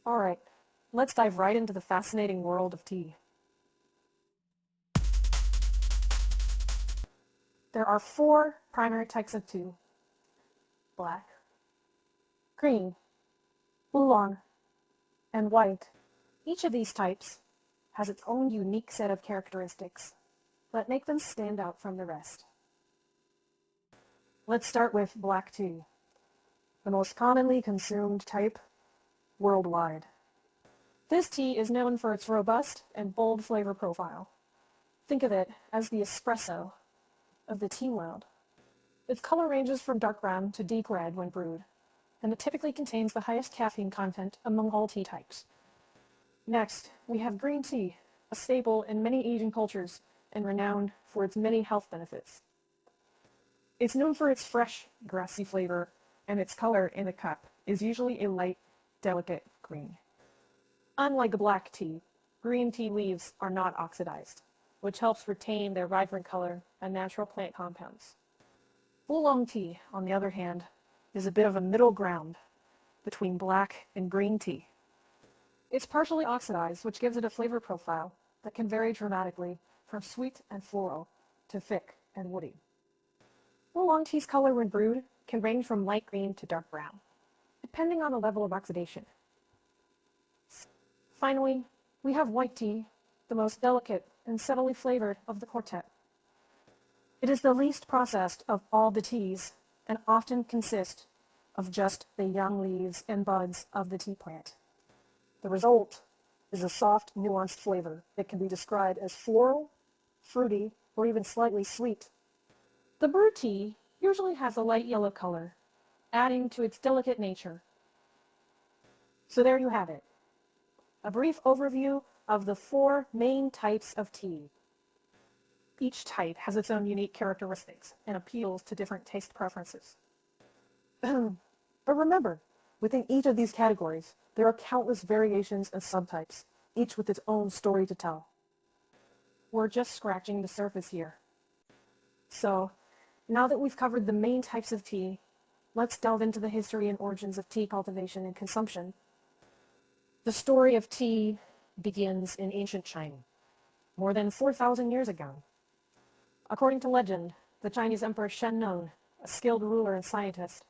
Alright, let's dive right into the fascinating world of tea. There are four primary types of tea: black, green, oolong, and white. Each of these types has its own unique set of characteristics that make them stand out from the rest. Let's start with black tea, the most commonly consumed type worldwide. This tea is known for its robust and bold flavor profile. Think of it as the espresso of the tea world. Its color ranges from dark brown to deep red when brewed, and it typically contains the highest caffeine content among all tea types. Next, we have green tea, a staple in many Asian cultures and renowned for its many health benefits. It's known for its fresh, grassy flavor, and its color in the cup is usually a light, delicate green. Unlike black tea, green tea leaves are not oxidized, which helps retain their vibrant color and natural plant compounds. Oolong tea, on the other hand, is a bit of a middle ground between black and green tea. It's partially oxidized, which gives it a flavor profile that can vary dramatically from sweet and floral to thick and woody. Oolong tea's color when brewed can range from light green to dark brown, depending on the level of oxidation. Finally, we have white tea, the most delicate and subtly flavored of the quartet. It is the least processed of all the teas and often consists of just the young leaves and buds of the tea plant. The result is a soft, nuanced flavor that can be described as floral, fruity, or even slightly sweet. The brewed tea usually has a light yellow color, adding to its delicate nature. So there you have it, a brief overview of the four main types of tea. Each type has its own unique characteristics and appeals to different taste preferences. But remember, within each of these categories, there are countless variations and subtypes, each with its own story to tell. We're just scratching the surface here. So, now that we've covered the main types of tea, let's delve into the history and origins of tea cultivation and consumption. The story of tea begins in ancient China, more than 4,000 years ago. According to legend, the Chinese Emperor Shen Nong, a skilled ruler and scientist,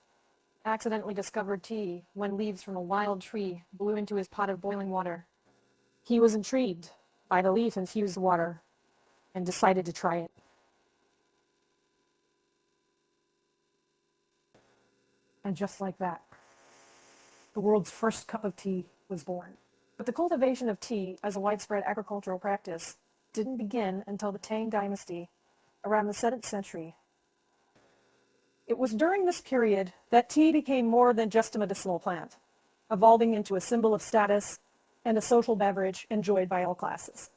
accidentally discovered tea when leaves from a wild tree blew into his pot of boiling water. He was intrigued by the leaf-infused water and decided to try it. And just like that, the world's first cup of tea was born. But the cultivation of tea as a widespread agricultural practice didn't begin until the Tang Dynasty, around the 7th century. It was during this period that tea became more than just a medicinal plant, evolving into a symbol of status and a social beverage enjoyed by all classes.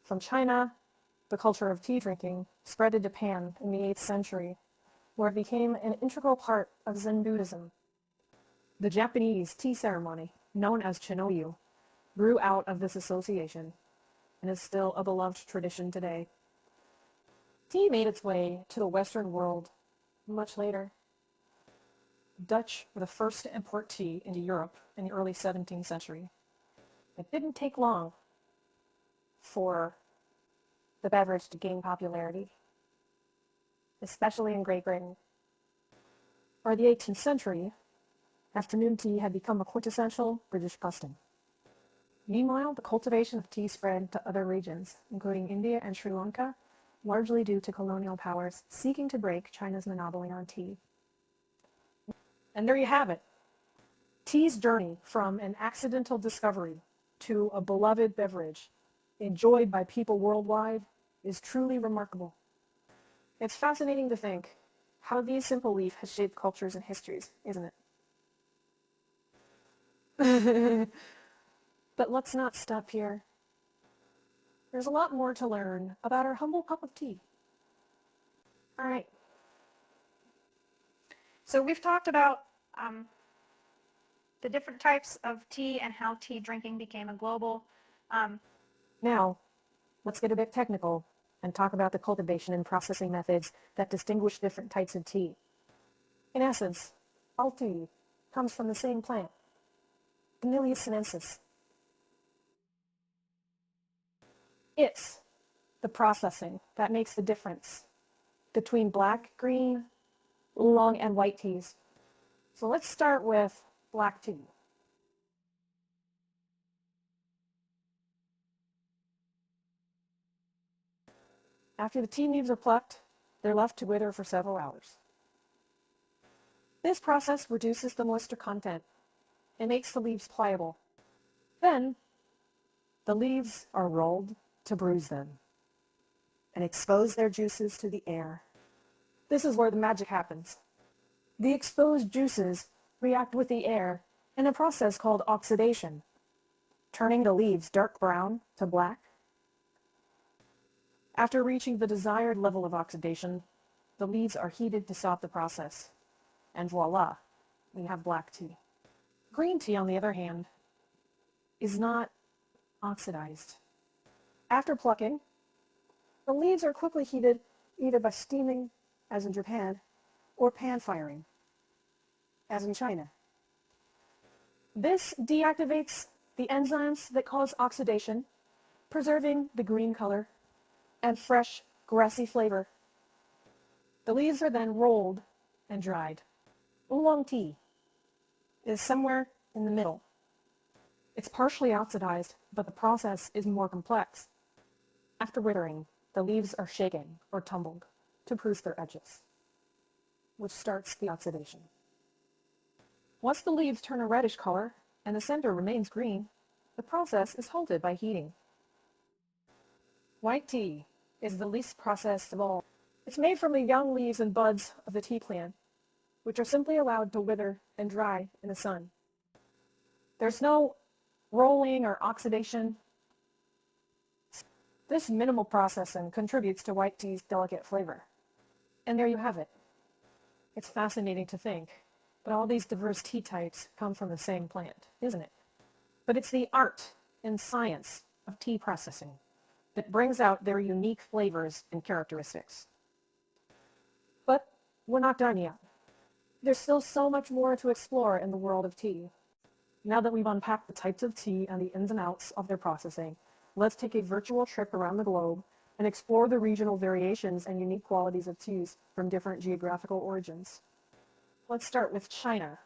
From China, the culture of tea drinking spread to Japan in the 8th century, where it became an integral part of Zen Buddhism. The Japanese tea ceremony, known as chinoyu, grew out of this association and is still a beloved tradition today. Tea made its way to the Western world much later. Dutch were the first to import tea into Europe in the early 17th century. It didn't take long for the beverage to gain popularity, especially in Great Britain. By the 18th century, afternoon tea had become a quintessential British custom. Meanwhile, the cultivation of tea spread to other regions, including India and Sri Lanka, largely due to colonial powers seeking to break China's monopoly on tea. And there you have it. Tea's journey from an accidental discovery to a beloved beverage enjoyed by people worldwide is truly remarkable. It's fascinating to think how these simple leaf has shaped cultures and histories, isn't it? But let's not stop here. There's a lot more to learn about our humble cup of tea. All right. So we've talked about the different types of tea and how tea drinking became a global. Now, let's get a bit technical and talk about the cultivation and processing methods that distinguish different types of tea. In essence, all tea comes from the same plant. Vanilla sinensis. It's the processing that makes the difference between black, green, oolong, and white teas. So let's start with black tea. After the tea leaves are plucked, they're left to wither for several hours. This process reduces the moisture content and makes the leaves pliable. Then, the leaves are rolled to bruise them and expose their juices to the air. This is where the magic happens. The exposed juices react with the air in a process called oxidation, turning the leaves dark brown to black. After reaching the desired level of oxidation, the leaves are heated to stop the process, and voila, we have black tea. Green tea, on the other hand, is not oxidized. After plucking, the leaves are quickly heated either by steaming, as in Japan, or pan firing, as in China. This deactivates the enzymes that cause oxidation, preserving the green color and fresh, grassy flavor. The leaves are then rolled and dried. Oolong tea is somewhere in the middle. It's partially oxidized, but the process is more complex. After withering, the leaves are shaken or tumbled to proof their edges, which starts the oxidation. Once the leaves turn a reddish color and the center remains green, the process is halted by heating. White tea is the least processed of all. It's made from the young leaves and buds of the tea plant, which are simply allowed to wither and dry in the sun. There's no rolling or oxidation. This minimal processing contributes to white tea's delicate flavor. And there you have it. It's fascinating to think, but all these diverse tea types come from the same plant, isn't it? But it's the art and science of tea processing that brings out their unique flavors and characteristics. But we're not done yet. There's still so much more to explore in the world of tea. Now that we've unpacked the types of tea and the ins and outs of their processing, let's take a virtual trip around the globe and explore the regional variations and unique qualities of teas from different geographical origins. Let's start with China,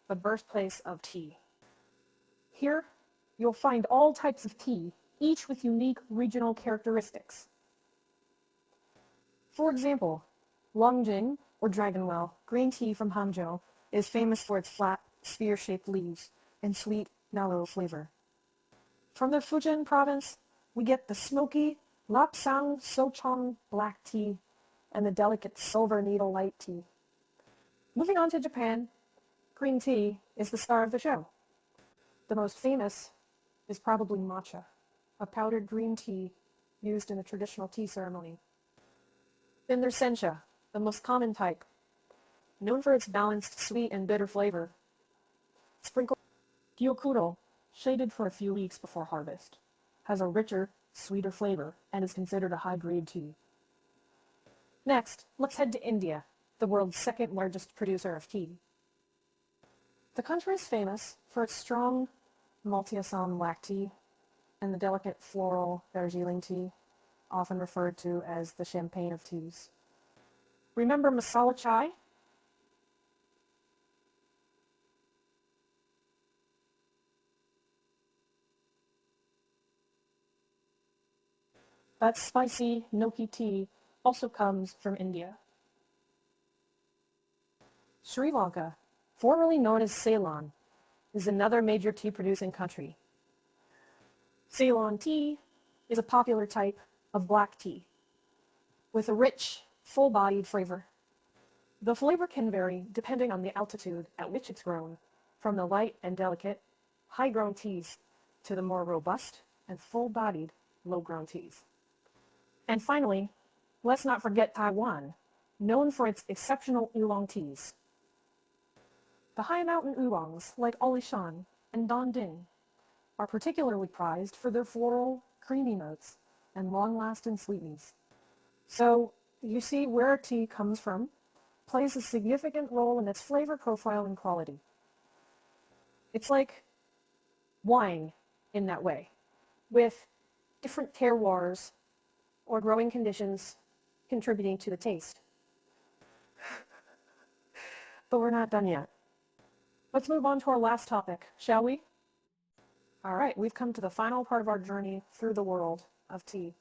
the birthplace of tea. Here, you'll find all types of tea, each with unique regional characteristics. For example, Longjing, or Dragonwell, green tea from Hangzhou, is famous for its flat, sphere-shaped leaves and sweet, mellow flavor. From the Fujian province, we get the smoky Lapsang Sochong black tea and the delicate silver needle light tea. Moving on to Japan, green tea is the star of the show. The most famous is probably matcha, a powdered green tea used in a traditional tea ceremony. Then there's sencha, the most common type, known for its balanced sweet and bitter flavor. Sprinkled gyokuro, shaded for a few weeks before harvest, has a richer, sweeter flavor and is considered a high-grade tea. Next, let's head to India, the world's second largest producer of tea. The country is famous for its strong malty Assam black tea and the delicate floral Darjeeling tea, often referred to as the champagne of teas. Remember masala chai? That spicy gnocchi tea also comes from India. Sri Lanka, formerly known as Ceylon, is another major tea-producing country. Ceylon tea is a popular type of black tea with a rich, full-bodied flavor. The flavor can vary depending on the altitude at which it's grown, from the light and delicate, high-grown teas to the more robust and full-bodied, low-grown teas. And finally, let's not forget Taiwan, known for its exceptional oolong teas. The high mountain oolongs, like Alishan and Donding, are particularly prized for their floral, creamy notes and long-lasting sweetness. So, you see where tea comes from plays a significant role in its flavor profile and quality. It's like wine in that way, with different terroirs or growing conditions contributing to the taste. But we're not done yet. Let's move on to our last topic, shall we? All right, we've come to the final part of our journey through the world of tea.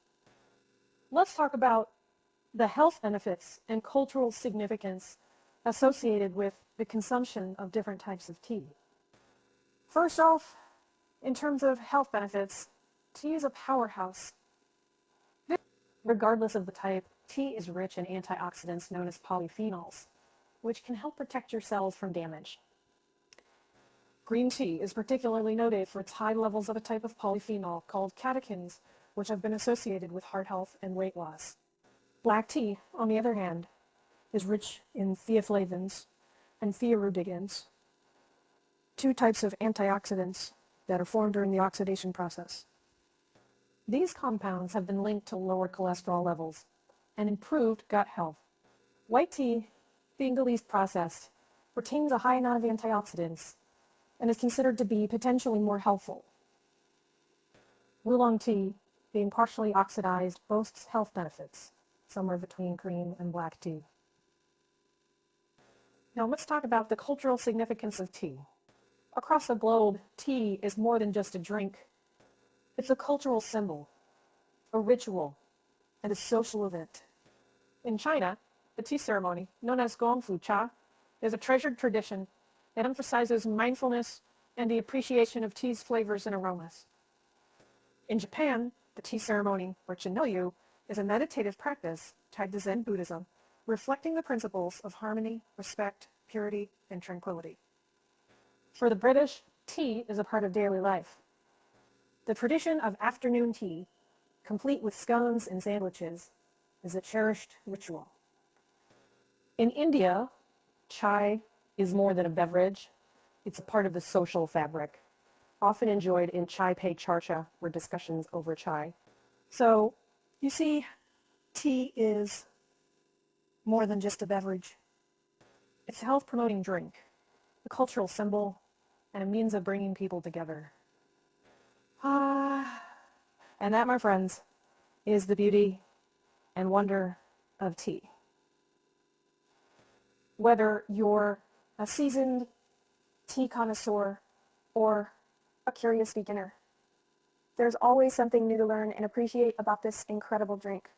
Let's talk about the health benefits and cultural significance associated with the consumption of different types of tea. First off, in terms of health benefits, tea is a powerhouse. Regardless of the type, tea is rich in antioxidants known as polyphenols, which can help protect your cells from damage. Green tea is particularly noted for its high levels of a type of polyphenol called catechins, which have been associated with heart health and weight loss. Black tea, on the other hand, is rich in theaflavins and thiorudigins, two types of antioxidants that are formed during the oxidation process. These compounds have been linked to lower cholesterol levels and improved gut health. White tea, being the least processed, retains a high amount of antioxidants and is considered to be potentially more helpful. Oolong tea, being partially oxidized, boasts health benefits, somewhere between cream and black tea. Now let's talk about the cultural significance of tea. Across the globe, tea is more than just a drink. It's a cultural symbol, a ritual, and a social event. In China, the tea ceremony, known as gongfu cha, is a treasured tradition that emphasizes mindfulness and the appreciation of tea's flavors and aromas. In Japan, the tea ceremony, or chinoyu, is a meditative practice tied to Zen Buddhism, reflecting the principles of harmony, respect, purity, and tranquility. For the British, tea is a part of daily life. The tradition of afternoon tea, complete with scones and sandwiches, is a cherished ritual. In India, chai is more than a beverage. It's a part of the social fabric, often enjoyed in chai pe charcha, or discussions over chai. So, you see, tea is more than just a beverage. It's a health-promoting drink, a cultural symbol, and a means of bringing people together. And that, my friends, is the beauty and wonder of tea. Whether you're a seasoned tea connoisseur or a curious beginner, there's always something new to learn and appreciate about this incredible drink.